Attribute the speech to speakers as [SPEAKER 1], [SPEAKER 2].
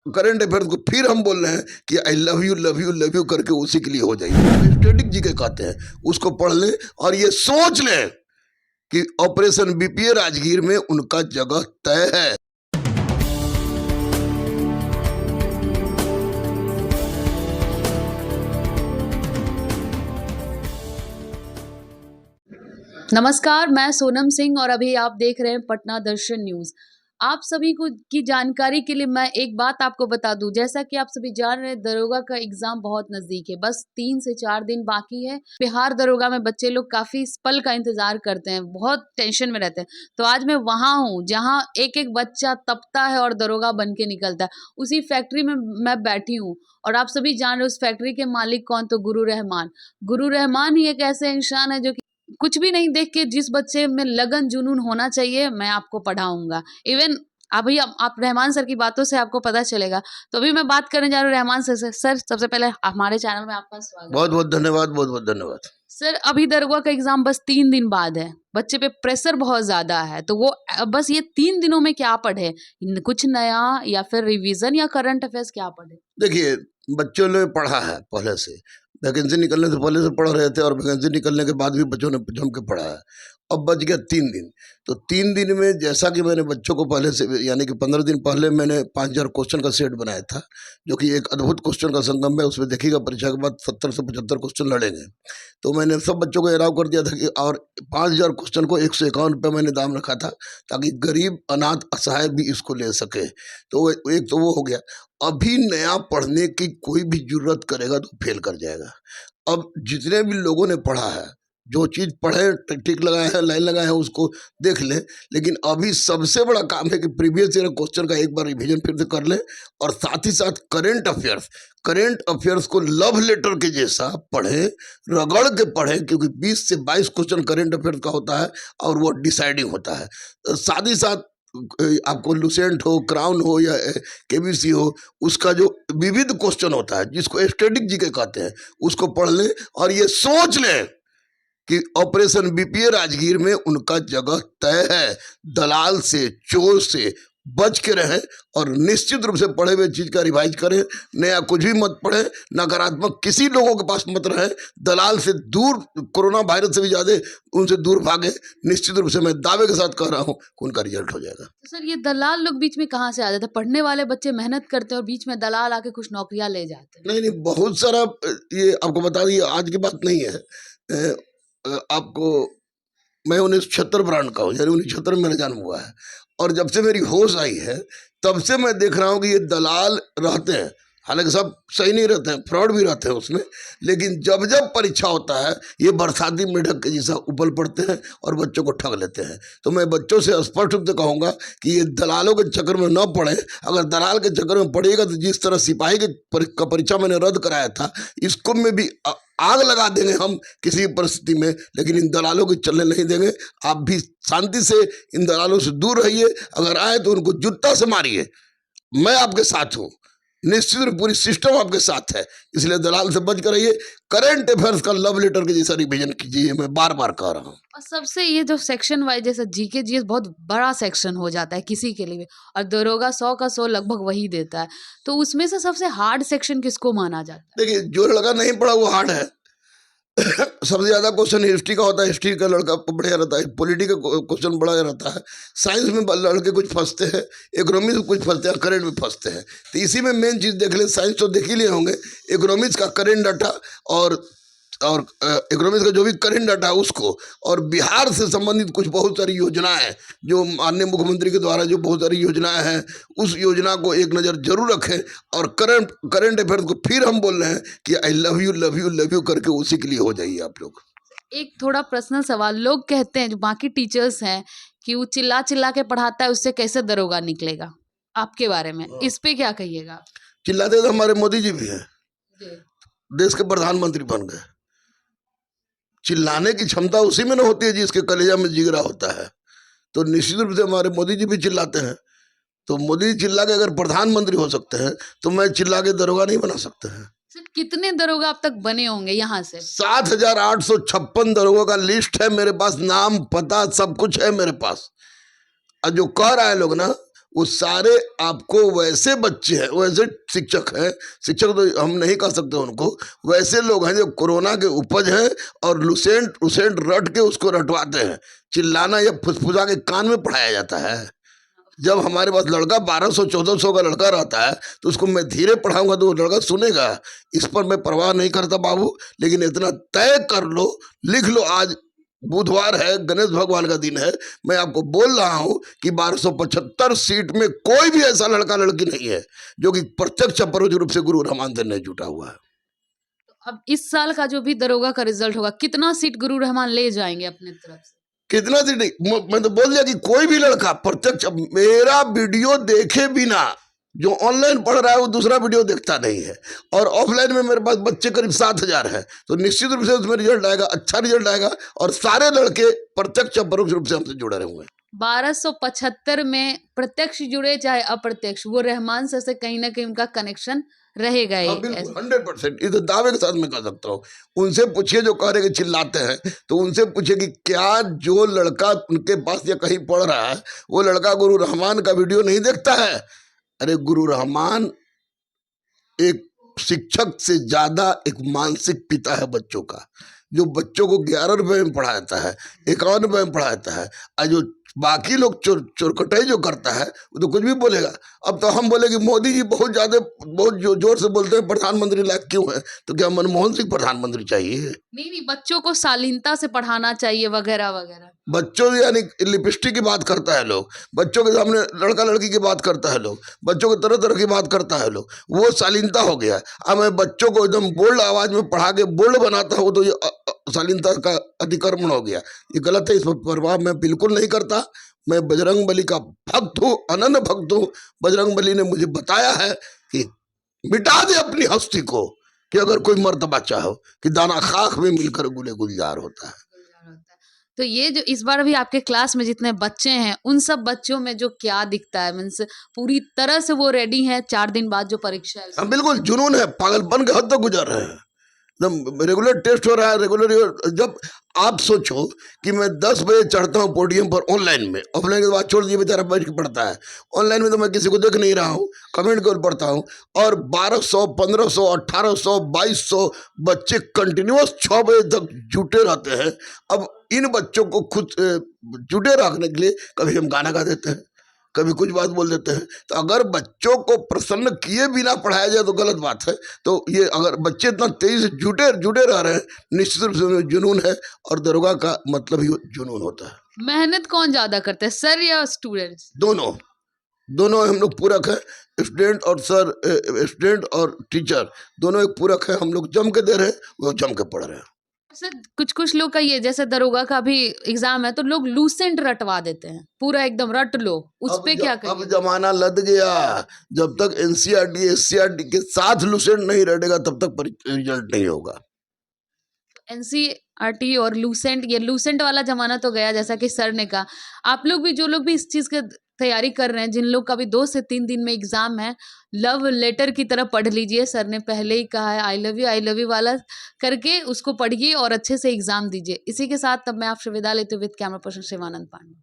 [SPEAKER 1] Current affairs को फिर हम बोल रहे हैं कि I love you love you love you करके उसी के लिए हो जाइए। स्टैटिक जी के कहते हैं, उसको पढ़ लें और ये सोच लें कि ऑपरेशन बीपीए राजगीर में उनका जगह तय है।
[SPEAKER 2] नमस्कार, मैं सोनम सिंह और अभी आप देख रहे हैं पटना दर्शन न्यूज़। आप सभी को की जानकारी के लिए मैं एक बात आपको बता दूं, जैसा कि आप सभी जान रहे हैं दरोगा का एग्जाम बहुत नज़दीक है, बस 3 से 4 दिन बाकी है। बिहार दरोगा में बच्चे लोग काफ़ी इस पल का इंतज़ार करते हैं, बहुत टेंशन में रहते हैं। तो आज मैं वहाँ हूँ जहाँ एक-एक बच्चा तपता है और दरोगा बन के निकलता है। उसी फैक्ट्री में मैं बैठी हूँ और आप सभी जान रहे हो उस फैक्ट्री के मालिक कौन, तो गुरु रहमान। गुरु रहमान ही एक ऐसे इंसान है जो कुछ भी नहीं देख के जिस बच्चे में लगन जुनून होना चाहिए मैं आपको पढ़ाऊंगा। इवन अभी आप रहमान सर की बातों से आपको पता चलेगा। तो अभी मैं बात करने जा रहा हूँ रहमान सर से। सर सबसे पहले हमारे चैनल में आपका स्वागत।
[SPEAKER 1] बहुत बहुत धन्यवाद, बहुत बहुत धन्यवाद।
[SPEAKER 2] सर अभी दरोगा का एग्जाम बस 3 दिन बाद है, बच्चे पे प्रेशर बहुत ज्यादा है, तो वो बस ये 3 दिनों में क्या पढ़े, कुछ नया या फिर रिवीजन या करंट अफेयर्स क्या पढ़े?
[SPEAKER 1] देखिए, बच्चों ने पढ़ा है पहले से, वैकेंसी निकलने से पहले से पढ़ रहे थे और वैकेंसी निकलने के बाद भी बच्चों ने जम के पढ़ा है। अब बच गया 3 दिन। तो 3 दिन में जैसा कि मैंने बच्चों को पहले से, यानी कि 15 दिन पहले मैंने 5000 क्वेश्चन का सेट बनाया था, जो कि एक अद्भुत क्वेश्चन का संगम है। उसमें देखिएगा परीक्षा के बाद 70 से 75 क्वेश्चन लड़ेंगे। तो मैंने सब बच्चों को अलाउ कर दिया था कि, और 5000 क्वेश्चन को 151 रुपये मैंने दाम रखा था, ताकि गरीब अनाथ असहाय भी इसको ले सके। तो एक तो वो हो गया। अभी नया पढ़ने की कोई भी जरूरत करेगा तो फेल कर जाएगा। अब जितने भी लोगों ने पढ़ा है, जो चीज़ पढ़े, टिक लगाए हैं, लाइन लगाए हैं, उसको देख लें। लेकिन अभी सबसे बड़ा काम है कि प्रीवियस ईयर क्वेश्चन का एक बार रिवीजन फिर से कर लें, और साथ ही साथ करंट अफेयर्स को लव लेटर के जैसा पढ़ें, रगड़ के पढ़ें, क्योंकि 20 से 22 क्वेश्चन करंट अफेयर्स का होता है और वो डिसाइडिंग होता है। साथ ही साथ आपको लुसेंट हो, क्राउन हो या केबीसी हो, उसका जो विविध क्वेश्चन होता है, जिसको स्टैटिक जी के कहते हैं, उसको पढ़ लें और ये सोच लें कि ऑपरेशन बीपीए राजगीर में उनका जगह तय है। दलाल से, चोर से बच के रहें और निश्चित रूप से पढ़े हुए चीज़ का रिवाइज करें। नया कुछ भी मत पढ़ें, नकारात्मक किसी लोगों के पास मत रहें, दलाल से दूर, कोरोना वायरस से भी ज़्यादा उनसे दूर भागें। निश्चित रूप से मैं दावे के साथ कह रहा हूँ कि उनका रिजल्ट हो जाएगा।
[SPEAKER 2] तो सर ये दलाल लोग बीच में कहाँ से आ जाते हैं? पढ़ने वाले बच्चे मेहनत करते हैं और बीच में दलाल आके कुछ नौकरियां ले जाते हैं।
[SPEAKER 1] नहीं नहीं, बहुत सारा, ये आपको बता दिए, आज की बात नहीं है। आपको मैं 1976 ब्रांड का हूँ, यानी 1976 में मेरा जन्म हुआ है, और जब से मेरी होश आई है तब से मैं देख रहा हूँ कि ये दलाल रहते हैं। हालांकि सब सही नहीं रहते हैं, फ्रॉड भी रहते हैं उसमें, लेकिन जब जब परीक्षा होता है ये बरसाती मेढक के जैसा उबल पड़ते हैं और बच्चों को ठग लेते हैं। तो मैं बच्चों से स्पष्ट रूप से कहूँगा कि ये दलालों के चक्कर में न पड़े। अगर दलाल के चक्कर में पड़ेगा तो जिस तरह सिपाही के परीक्षा मैंने रद्द कराया था, इसको में भी आग लगा देंगे हम किसी परिस्थिति में, लेकिन इन दलालों को चलने नहीं देंगे। आप भी शांति से इन दलालों से दूर रहिए, अगर आए तो उनको जूता से मारिए। मैं आपके साथ हूँ, निश्चित रूप पूरी सिस्टम आपके साथ है, इसलिए दलाल से बच कर रहिए। करंट अफेयर्स का लव लेटर के जैसा रिवीजन कीजिए, मैं बार बार कह रहा हूँ।
[SPEAKER 2] और सबसे ये जो सेक्शन वाइज जैसा जीके जीएस बहुत बड़ा सेक्शन हो जाता है किसी के लिए, और दरोगा 100 का 100 लगभग वही देता है, तो उसमें से सबसे हार्ड सेक्शन किसको माना जाता है?
[SPEAKER 1] देखिए, जो लड़का नहीं पढ़ा वो हार्ड है। सबसे ज़्यादा क्वेश्चन हिस्ट्री का होता है, हिस्ट्री का लड़का बढ़िया रहता है, पॉलिटी का क्वेश्चन बड़ा रहता है, साइंस में लड़के कुछ फंसते हैं, इकोनॉमिक्स में कुछ फंसते हैं, करंट में फंसते हैं। तो इसी में मेन चीज़ देख लें, साइंस तो देख ही लिए होंगे, इकोनॉमिक्स का करंट डाटा और इकोनॉमिक्स का जो भी करंट डाटा है उसको, और बिहार से संबंधित कुछ बहुत सारी योजनाएं जो माननीय मुख्यमंत्री के द्वारा जो बहुत सारी योजनाएं हैं, उस योजना को एक नज़र जरूर रखें। और करंट अफेयर्स को फिर हम बोल रहे हैं कि I love you love you love you करके उसी के लिए हो जाइए आप लोग।
[SPEAKER 2] एक थोड़ा पर्सनल सवाल, लोग कहते हैं जो बाकी टीचर्स हैं कि वो चिल्ला चिल्ला के पढ़ाता है, उससे कैसे दरोगा निकलेगा, आपके बारे में इस पे क्या कहिएगा?
[SPEAKER 1] चिल्लाते तो हमारे मोदी जी भी हैं,
[SPEAKER 2] जी।
[SPEAKER 1] देश के प्रधानमंत्री बन गए। चिल्लाने की क्षमता उसी में न होती है जिसके कलेजा में जिगरा होता है। तो निश्चित रूप से हमारे मोदी जी भी चिल्लाते हैं। तो मोदी जी चिल्ला के अगर प्रधानमंत्री हो सकते हैं, तो मैं चिल्ला के दरोगा नहीं बना सकते हैं।
[SPEAKER 2] सर कितने दरोगा अब तक बने होंगे यहाँ से?
[SPEAKER 1] 7856 दरोगों का लिस्ट है मेरे पास, नाम पता सब कुछ है मेरे पास। और जो कह रहा है लोग ना, वो सारे आपको वैसे बच्चे हैं, वैसे शिक्षक हैं, शिक्षक तो हम नहीं कह सकते उनको, वैसे लोग हैं जो कोरोना के उपज हैं और लुसेंट रट के उसको रटवाते हैं। चिल्लाना या फुसफुसा के कान में पढ़ाया जाता है। जब हमारे पास लड़का 1200-1400 का लड़का रहता है तो उसको मैं धीरे पढ़ाऊंगा तो वो लड़का सुनेगा। इस पर मैं परवाह नहीं करता बाबू, लेकिन इतना तय कर लो, लिख लो, आज बुधवार है, गणेश भगवान का दिन है, मैं आपको बोल रहा हूं कि 1275 सीट में कोई भी ऐसा लड़का लड़की नहीं है जो कि प्रत्यक्ष अपरोक्ष रूप से गुरु रहमान से नहीं जुटा हुआ है।
[SPEAKER 2] अब इस साल का जो भी दरोगा का रिजल्ट होगा, कितना सीट गुरु रहमान ले जाएंगे अपने तरफ से?
[SPEAKER 1] कितना सीट नहीं, मैं तो बोल दिया कि कोई भी लड़का प्रत्यक्ष मेरा वीडियो देखे बिना, जो ऑनलाइन पढ़ रहा है वो दूसरा वीडियो देखता नहीं है, और ऑफलाइन में मेरे पास बच्चे करीब 7,000 हैं, तो निश्चित रूप से उसमें रिजल्ट आएगा, अच्छा रिजल्ट आएगा, और सारे लड़के प्रत्यक्ष अपरोक्ष रूप से हमसे जुड़े रहेंगे।
[SPEAKER 2] 1275 में प्रत्यक्ष जुड़े चाहे अप्रत्यक्ष, वो रहमान सर से कहीं ना कहीं उनका कनेक्शन रहेगा ही।
[SPEAKER 1] बिल्कुल 100%, इस दावे के साथ मैं कह सकता हूँ। उनसे पूछिए जो कह रहे कि चिल्लाते हैं, तो उनसे पूछिए कि क्या जो लड़का उनके पास या कहीं पढ़ रहा है वो लड़का गुरु रहमान का वीडियो नहीं देखता है? अरे गुरु रहमान एक शिक्षक से ज्यादा एक मानसिक पिता है बच्चों का, जो बच्चों को 11 रुपए में पढ़ाता है, 51 रुपए में पढ़ाता है, और जो बाकी लोग चोरकटाई जो करता है वो तो कुछ भी बोलेगा। अब तो हम बोले कि मोदी जी बहुत जोर से बोलते हैं प्रधानमंत्री लायक क्यों है, तो क्या मनमोहन सिंह प्रधानमंत्री चाहिए?
[SPEAKER 2] नहीं, बच्चों को शालीनता से पढ़ाना चाहिए वगैरह वगैरह।
[SPEAKER 1] बच्चों यानी लिपस्टिक की बात करता है लोग, बच्चों के सामने लड़का लड़की की बात करता है लोग, बच्चों को तरह तरह की बात करता है लोग, वो शालीनता हो गया। अब मैं बच्चों को एकदम बोल्ड आवाज में पढ़ा के बोल्ड बनाता हूँ तो ये शालीनता का अतिक्रमण हो गया, ये गलत है। इस पर परवाह मैं बिल्कुल नहीं करता। मैं बजरंग बली का भक्त हूँ, अनन्य भक्त हूँ। बजरंग बली ने मुझे बताया है कि मिटा दे अपनी हस्ती को, कि अगर कोई मर्तबा चाहो कि दाना खाक में मिलकर गुले गुलजार होता है।
[SPEAKER 2] तो ये जो इस बार भी आपके क्लास में जितने बच्चे हैं, उन सब बच्चों में जो क्या दिखता है, मीन्स पूरी तरह से वो रेडी हैं 4 दिन बाद जो परीक्षा है?
[SPEAKER 1] हाँ बिल्कुल, जुनून है, पागलपन के हद तक गुजर रहे हैं। एकदम रेगुलर टेस्ट हो रहा है, रेगुलर। जब आप सोचो कि मैं 10 बजे चढ़ता हूँ पोडियम पर ऑनलाइन में, ऑफलाइन के बाद छोड़ दिए, बेचारा बैठ के पढ़ता है। ऑनलाइन में तो मैं किसी को देख नहीं रहा हूँ, कमेंट केवल पढ़ता हूँ, और 1200, 1500, 1800, 2200 बच्चे कंटिन्यूअस 6 बजे तक जुटे रहते हैं। अब इन बच्चों को खुद जुटे रखने के लिए कभी हम गाना गा देते हैं, कभी कुछ बात बोल देते हैं। तो अगर बच्चों को प्रसन्न किए बिना पढ़ाया जाए तो गलत बात है। तो ये अगर बच्चे इतना तेजी से जुटे रह रहे हैं, निश्चित रूप से उनमें जुनून है, और दरोगा का मतलब ही जुनून होता है।
[SPEAKER 2] मेहनत कौन ज्यादा करते हैं, सर या स्टूडेंट्स?
[SPEAKER 1] दोनों हम लोग पूरक है। स्टूडेंट और सर, स्टूडेंट और टीचर दोनों एक पूरक है। हम लोग जम के दे रहे हैं, वो जम के पढ़ रहे हैं।
[SPEAKER 2] सर कुछ लोग का ये, जैसे दरोगा का भी एग्जाम है तो लोग लूसेंट रटवा देते हैं, पूरा एकदम रट लो, उस पे क्या करें?
[SPEAKER 1] अब जमाना लद गया। जब तक एनसीईआरटी एससीईआरटी के साथ लूसेंट नहीं रटेगा तब तक रिजल्ट नहीं होगा।
[SPEAKER 2] एनसीईआरटी और लूसेंट, ये लूसेंट वाला जमाना तो गया, जैसा कि सर ने कहा। आप लोग भी, जो लोग भी इस चीज के तैयारी कर रहे हैं, जिन लोग का भी 2 से 3 दिन में एग्जाम है, लव लेटर की तरह पढ़ लीजिए। सर ने पहले ही कहा है, आई लव यू वाला करके उसको पढ़िए और अच्छे से एग्जाम दीजिए। इसी के साथ तब मैं आपसे विदा लेती हूँ with camera person Shivanand Pandey.